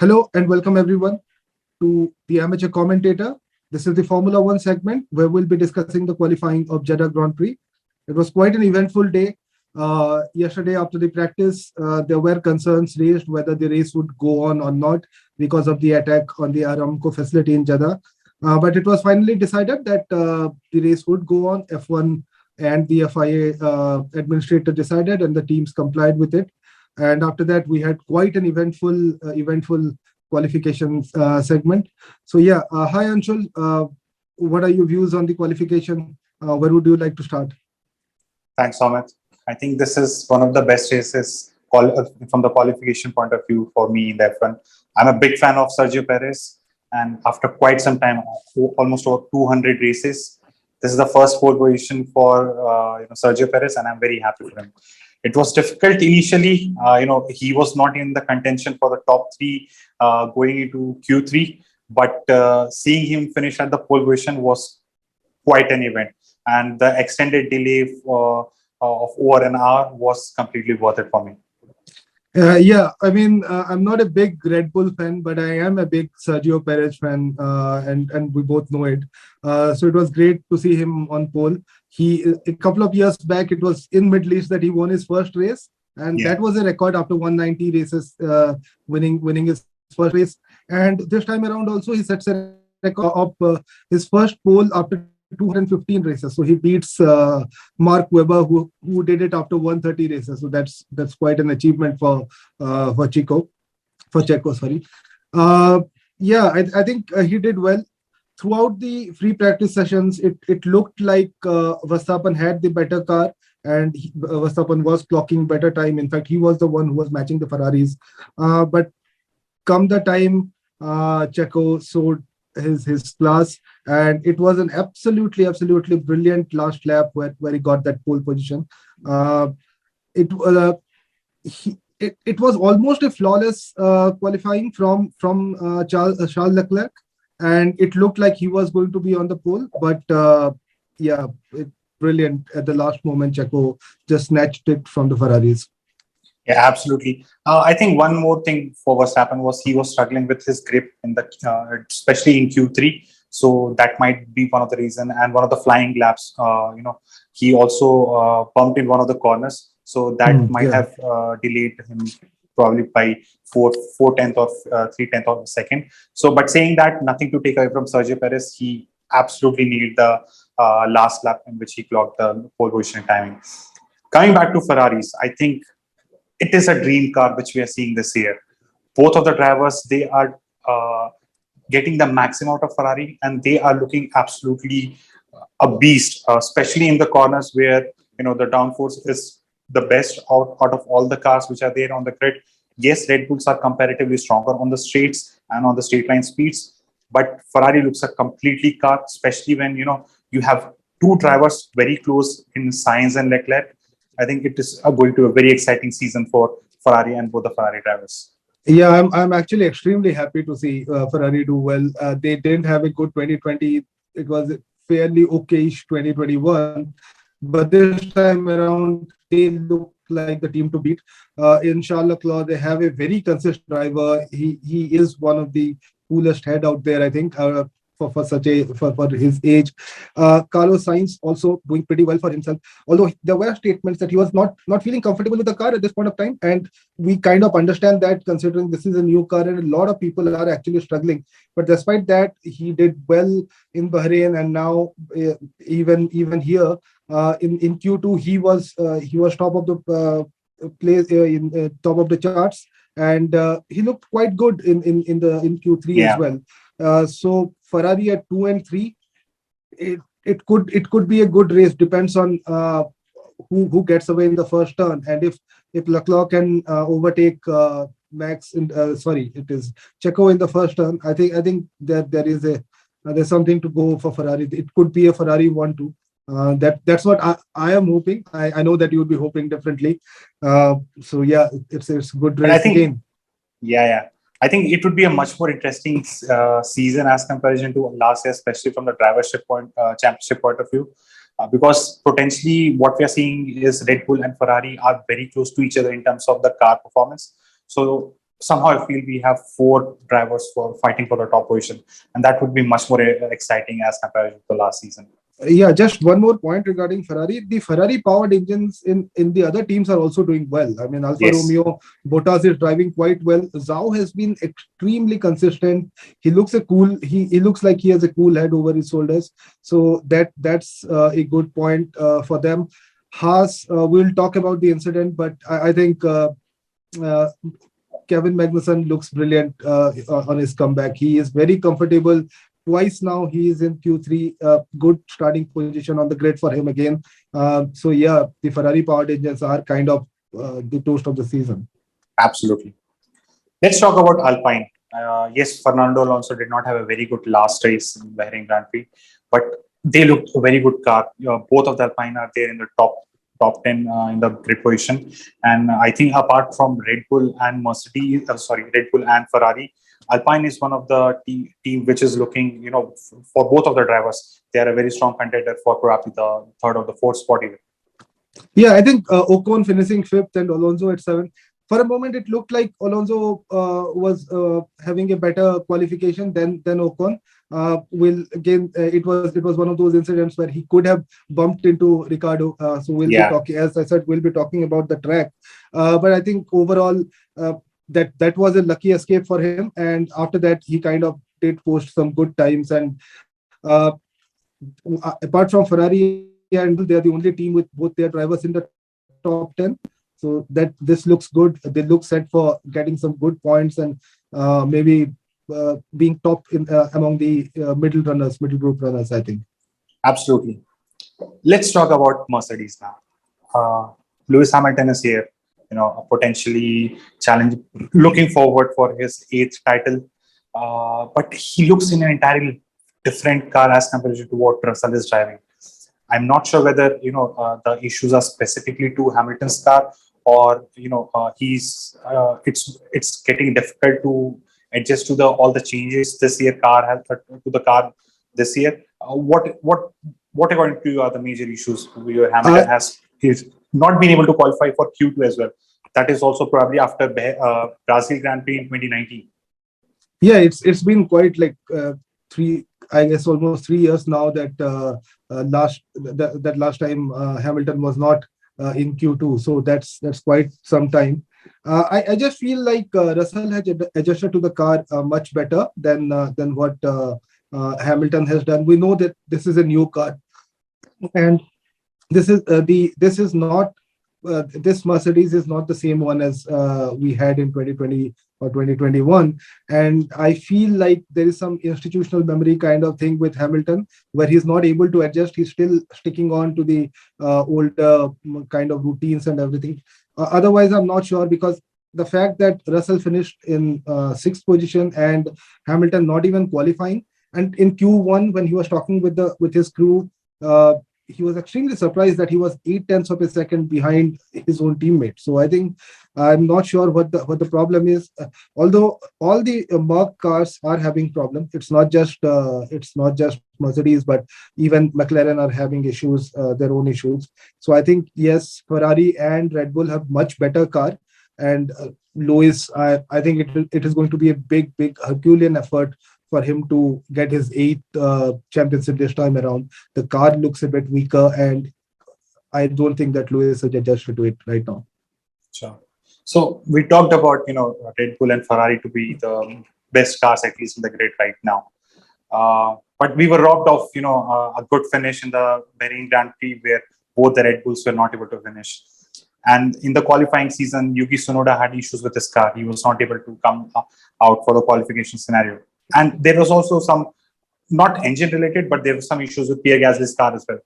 Hello and welcome everyone to the Amateur Commentator. This is the Formula One segment where we'll be discussing the qualifying of Jeddah Grand Prix. It was quite an eventful day. Yesterday after the practice, there were concerns raised whether the race would go on or not because of the attack on the Aramco facility in Jeddah. But it was finally decided that the race would go on. F1 and the FIA administrator decided and the teams complied with it. And after that, we had quite an eventful qualification segment. So yeah, hi Anshul, what are your views on the qualification? Where would you like to start? Thanks, Amit. I think this is one of the best races from the qualification point of view for me in the F1. I'm a big fan of Sergio Perez, and after quite some time, almost over 200 races, this is the first pole position for Sergio Perez, and I'm very happy for him. It was difficult initially. He was not in the contention for the top three going into Q3, but seeing him finish at the pole position was quite an event. And the extended delay of over an hour was completely worth it for me. I'm not a big Red Bull fan, but I am a big Sergio Perez fan, and we both know it. So it was great to see him on pole. A couple of years back, it was in Middle East that he won his first race, and that was a record after 190 races, winning his first race. And this time around, also he sets a record of his first pole after 215 races. So he beats Mark Webber, who did it after 130 races. So that's quite an achievement for Checo. Sorry. I think he did well. Throughout the free practice sessions, it looked like Verstappen had the better car, and Verstappen was clocking better time. In fact, he was the one who was matching the Ferraris. But come the time, Checo showed his class, and it was an absolutely brilliant last lap where he got that pole position. It was almost a flawless qualifying from Charles Leclerc, and it looked like he was going to be on the pole, but brilliant at the last moment. Checo just snatched it from the Ferraris. Yeah, absolutely. I think one more thing for Verstappen was he was struggling with his grip in the, especially in Q3. So that might be one of the reasons. And one of the flying laps, he also bumped in one of the corners. So that might have delayed him probably by 4/10 or 3/10 of a second. So, but saying that, nothing to take away from Sergio Perez. He absolutely needed the last lap in which he clocked the pole position timing. Coming back to Ferraris, I think it is a dream car which we are seeing this year. Both of the drivers, they are getting the maximum out of Ferrari, and they are looking absolutely a beast, especially in the corners where the downforce is the best out of all the cars which are there on the grid. Yes, Red Bulls are comparatively stronger on the straights and on the straight line speeds, but Ferrari looks a completely car, especially when you have two drivers very close in Sainz and Leclerc. I think it is going to be a very exciting season for Ferrari and both the Ferrari drivers. Yeah, I'm actually extremely happy to see Ferrari do well. They didn't have a good 2020. It was a fairly okayish 2021, but this time around they look like the team to beat. In Charles Leclerc, they have a very consistent driver. He is one of the coolest head out there, I think. For his age. Carlos Sainz also doing pretty well for himself, although there were statements that he was not feeling comfortable with the car at this point of time, and we kind of understand that considering this is a new car and a lot of people are actually struggling. But despite that, he did well in Bahrain, and now even here in Q2 he was top of the place in top of the charts, and he looked quite good in Q3 as well. So Ferrari at 2 and 3, it could be a good race. Depends on who gets away in the first turn, and if Leclerc can overtake Max it is Checo in the first turn. I think that there's something to go for Ferrari. It could be a Ferrari 1-2. That's what I am hoping. I know that you would be hoping differently. So yeah, it's a good race again. Yeah. I think it would be a much more interesting season as comparison to last year, especially from the championship point of view, because potentially what we are seeing is Red Bull and Ferrari are very close to each other in terms of the car performance. So somehow I feel we have 4 drivers for fighting for the top position, and that would be much more exciting as compared to the last season. Yeah, just one more point regarding Ferrari. The Ferrari powered engines in the other teams are also doing well. I mean, Alfa Yes, Romeo, Bottas is driving quite well. Zhau has been extremely consistent. He looks a cool. He looks like he has a cool head over his shoulders. So that's a good point for them. Haas, we'll talk about the incident, but I think uh, Kevin Magnussen looks brilliant on his comeback. He is very comfortable. Twice now he is in Q3. Good starting position on the grid for him again. So yeah, the Ferrari powered engines are kind of the toast of the season. absolutely. Let's talk about Alpine. Yes, Fernando Alonso did not have a very good last race in Bahrain Grand Prix, but they looked a very good car. Both of the Alpine are there in the top 10 in the grid position, and I think apart from Red Bull and Red Bull and Ferrari, Alpine is one of the team which is looking, for both of the drivers. They are a very strong contender for probably the third or the fourth spot even. Yeah, I think Ocon finishing fifth and Alonso at seventh. For a moment, it looked like Alonso was having a better qualification than Ocon. Will again, it was one of those incidents where he could have bumped into Ricciardo. So we'll be talking, as I said, we'll be talking about the track. But I think overall, that was a lucky escape for him. And after that, he kind of did post some good times. And uh, apart from Ferrari, and they are the only team with both their drivers in the top 10. So that this looks good. They look set for getting some good points and maybe being top in among the middle group runners, I think. Absolutely. Let's talk about Mercedes now. Lewis Hamilton is here, potentially looking forward for his 8th title. But he looks in an entirely different car as compared to what Russell is driving. I'm not sure whether the issues are specifically to Hamilton's car, or it's getting difficult to adjust to all the changes this year car has to the car this year. What according to you are the major issues where Hamilton has is not been able to qualify for Q2 as well? That is also probably after Brazil Grand Prix in 2019. Yeah, it's been quite like almost 3 years now that last time Hamilton was not in Q2. So that's quite some time. I just feel like Russell has adjusted to the car much better than what Hamilton has done. We know that this is a new car, and this Mercedes is not the same one as we had in 2020 or 2021. And I feel like there is some institutional memory kind of thing with Hamilton where he's not able to adjust. He's still sticking on to the older kind of routines and everything. Otherwise, I'm not sure, because the fact that Russell finished in 6th position and Hamilton not even qualifying, and in Q1 when he was talking with his crew, he was extremely surprised that he was 0.8 of a second behind his own teammate. So I think I'm not sure what the problem is. Although all the Merc cars are having problems, it's not just Mercedes, but even McLaren are having issues, their own issues. So I think yes, Ferrari and Red Bull have much better car, and Lewis, I think it is going to be a big Herculean effort for him to get his 8th championship this time around. The car looks a bit weaker, and I don't think that Lewis has adjusted to it right now. Sure. So we talked about Red Bull and Ferrari to be the best cars, at least in the grid right now. But we were robbed of a good finish in the Bahrain Grand Prix where both the Red Bulls were not able to finish. And in the qualifying season, Yuki Tsunoda had issues with his car. He was not able to come out for the qualification scenario. And there was also some, not engine related, but there were some issues with Pierre Gasly's car as well.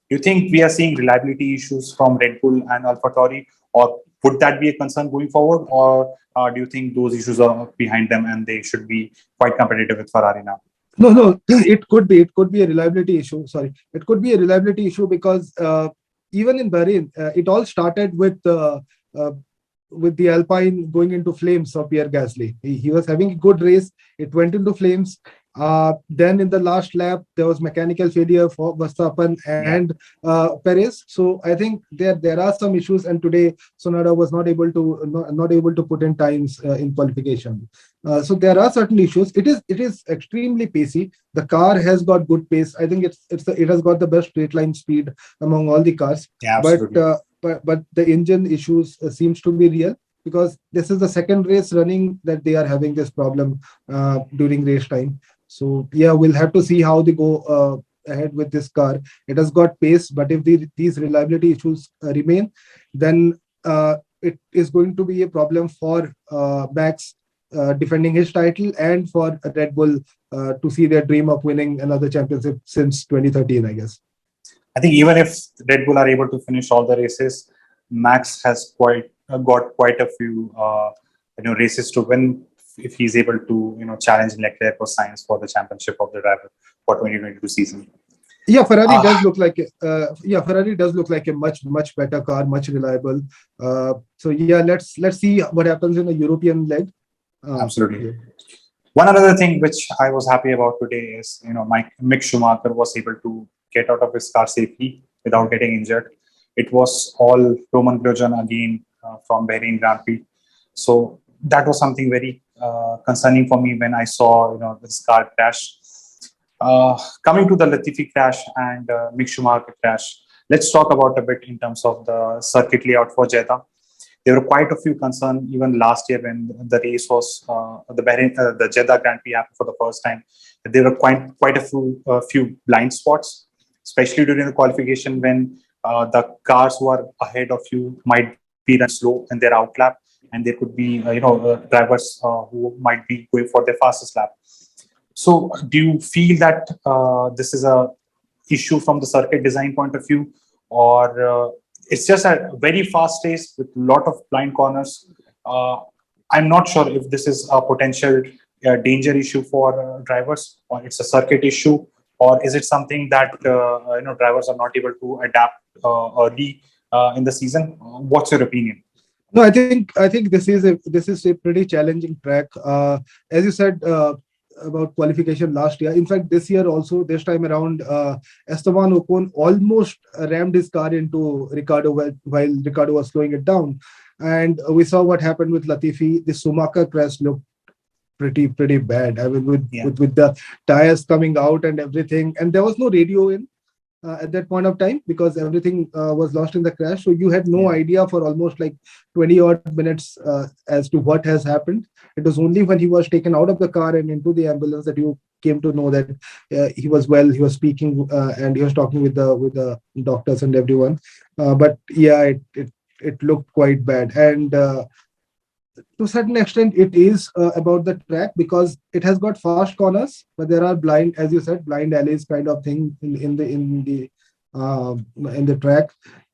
Do you think we are seeing reliability issues from Red Bull and AlphaTauri, or would that be a concern going forward, or do you think those issues are behind them and they should be quite competitive with Ferrari now? No, it could be a reliability issue. Sorry, it could be a reliability issue because even in Bahrain, it all started with the Alpine going into flames of Pierre Gasly. He was having a good race. It went into flames. Then in the last lap, there was mechanical failure for Verstappen Yeah, and Perez. So I think there are some issues, and today Tsunoda was not able to put in times in qualification. So there are certain issues. It is extremely pacey. The car has got good pace. I think it has got the best straight line speed among all the cars. yeah, But absolutely. the engine issues seems to be real, because this is the second race running that they are having this problem during race time. So yeah, we'll have to see how they go ahead with this car. It has got pace, but if these reliability issues remain, then it is going to be a problem for Max defending his title, and for Red Bull to see their dream of winning another championship since 2013, I guess. I think even if Red Bull are able to finish all the races, Max has got quite a few races to win if he's able to challenge Leclerc or Sainz for the championship of the driver for 2022 season. Yeah, Ferrari Uh, does look like Ferrari does look like a much better car, much reliable. So yeah, let's see what happens in the European leg. Absolutely. Yeah. One other thing which I was happy about today is Mick Schumacher was able to get out of his car safely without getting injured. It was all Roman Grosjean again from Bahrain Grand Prix. So that was something very concerning for me when I saw this car crash. Coming to the Latifi crash and Mick Schumacher crash, let's talk about a bit in terms of the circuit layout for Jeddah. There were quite a few concerns even last year when the race was the Jeddah Grand Prix happened for the first time. There were quite a few blind spots, especially during the qualification when the cars who are ahead of you might be running slow in their outlap, and there could be drivers who might be going for their fastest lap. So, do you feel that this is a issue from the circuit design point of view, or it's just a very fast race with a lot of blind corners? I'm not sure if this is a potential danger issue for drivers, or it's a circuit issue, or is it something that drivers are not able to adapt early in the season? What's your opinion? No, I think this is a pretty challenging track. As you said about qualification last year. In fact, this year also, this time around, Esteban Ocon almost rammed his car into Ricciardo while Ricciardo was slowing it down, and we saw what happened with Latifi. The Schumacher crash looked pretty bad. I mean, with, Yeah, with with the tires coming out and everything, and there was no radio in at that point of time, because everything was lost in the crash. So you had no yeah. idea for almost like 20 odd minutes as to what has happened. It was only when he was taken out of the car and into the ambulance that you came to know that he was well. He was speaking and he was talking with the doctors and everyone. But yeah, it looked quite bad. And to a certain extent, it is about the track, because it has got fast corners, but there are blind, as you said, blind alleys kind of thing in the track.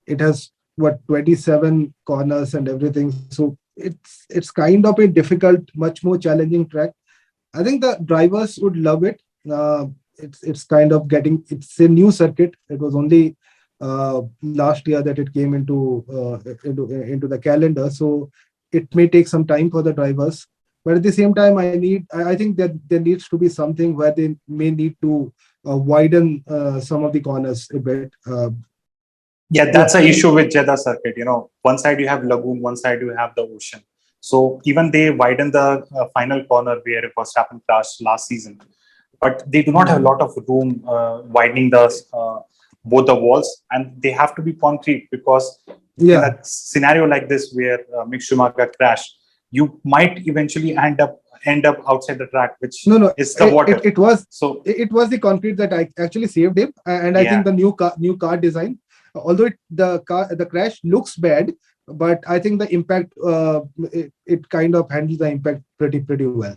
It has what 27 corners and everything, so it's kind of a difficult, much more challenging track. I think the drivers would love it. It's kind of it's a new circuit. It was only last year that it came into the calendar, so it may take some time for the drivers. But at the same time, I think that there needs to be something where they may need to widen some of the corners a bit. Yeah, Yeah, that's an issue with Jeddah circuit. One side you have lagoon, one side you have the ocean. So even they widen the final corner where it was happened last season, but they do not have a lot of room widening the both the walls, and they have to be concrete because in yeah. a scenario like this where Mick Schumacher crash, you might eventually end up outside the track, which No, no. is the water. It was So it was the concrete that I actually saved him, and I think yeah, the new car design, although the crash looks bad, but I think the impact it kind of handles the impact pretty well.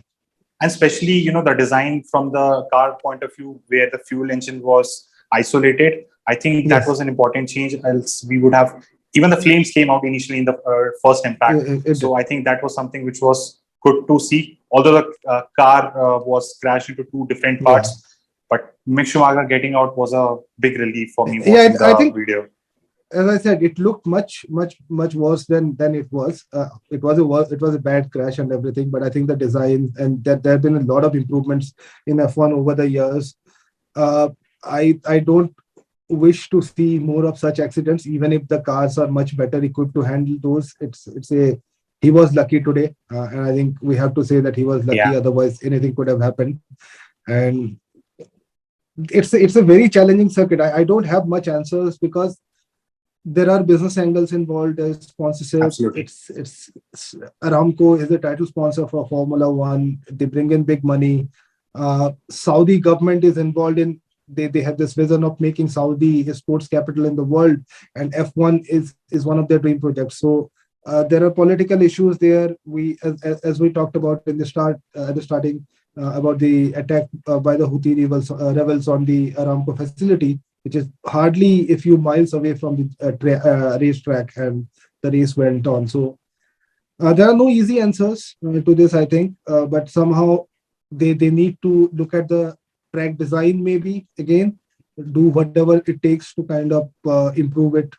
and especially the design from the car point of view where the fuel engine was isolated. I think that Yes, was an important change, else we would have even the flames came out initially in the first impact. it So did. I think that was something which was good to see, although the car was crashed into two different Yeah, parts. But Mick Schumacher getting out was a big relief for me yeah. watching the I think video. as I said, it looked much worse than it was. It was a bad crash and everything. But I think the design and that there have been a lot of improvements in F1 over the years. I don't wish to see more of such accidents, even if the cars are much better equipped to handle those. He was lucky today, and I think we have to say that he was lucky. Yeah. Otherwise, anything could have happened. And it's a very challenging circuit. I don't have much answers because there are business angles involved. There's sponsorship. Absolutely. It's Aramco is the title sponsor for Formula One. They bring in big money. Saudi government is involved in. They have this vision of making Saudi a sports capital in the world, and F1 is one of their dream projects. So there are political issues there. As we talked about in the starting about the attack by the Houthi rebels on the Aramco facility, which is hardly a few miles away from the racetrack, and the race went on. So there are no easy answers to this, I think, but somehow they need to look at the track design, maybe again, do whatever it takes to kind of improve it,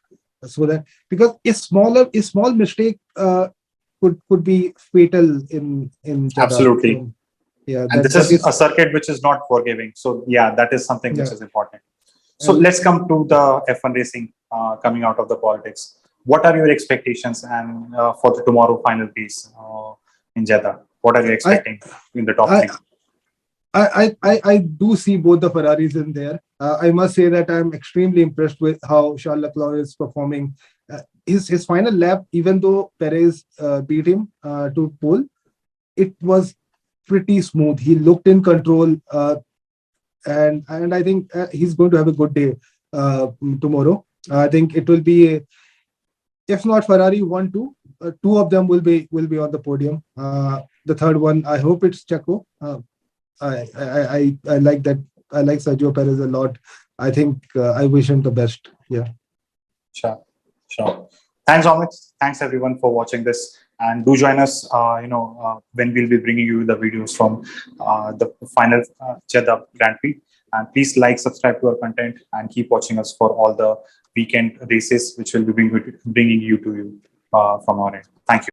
so that, because a small mistake could be fatal in Jeddah. Absolutely. So, yeah, and this is a circuit which is not forgiving. So yeah, that is something which is important. So let's come to the F1 racing coming out of the politics. What are your expectations and for the tomorrow final piece in Jeddah? What are you expecting in the top three? I do see both the Ferraris in there. I must say that I'm extremely impressed with how Charles Leclerc is performing. His final lap, even though Perez beat him to pole, it was pretty smooth. He looked in control, and I think he's going to have a good day tomorrow. I think it will be, if not Ferrari 1-2, two of them will be on the podium. The third one, I hope it's Checo. I like that. I like Sergio Perez a lot. I think I wish him the best. Yeah. Sure. Thanks, Amit. Thanks everyone for watching this, and do join us. When we'll be bringing you the videos from the final Jeddah Grand Prix. And please like, subscribe to our content, and keep watching us for all the weekend races, which will be bringing you to you from our end. Thank you.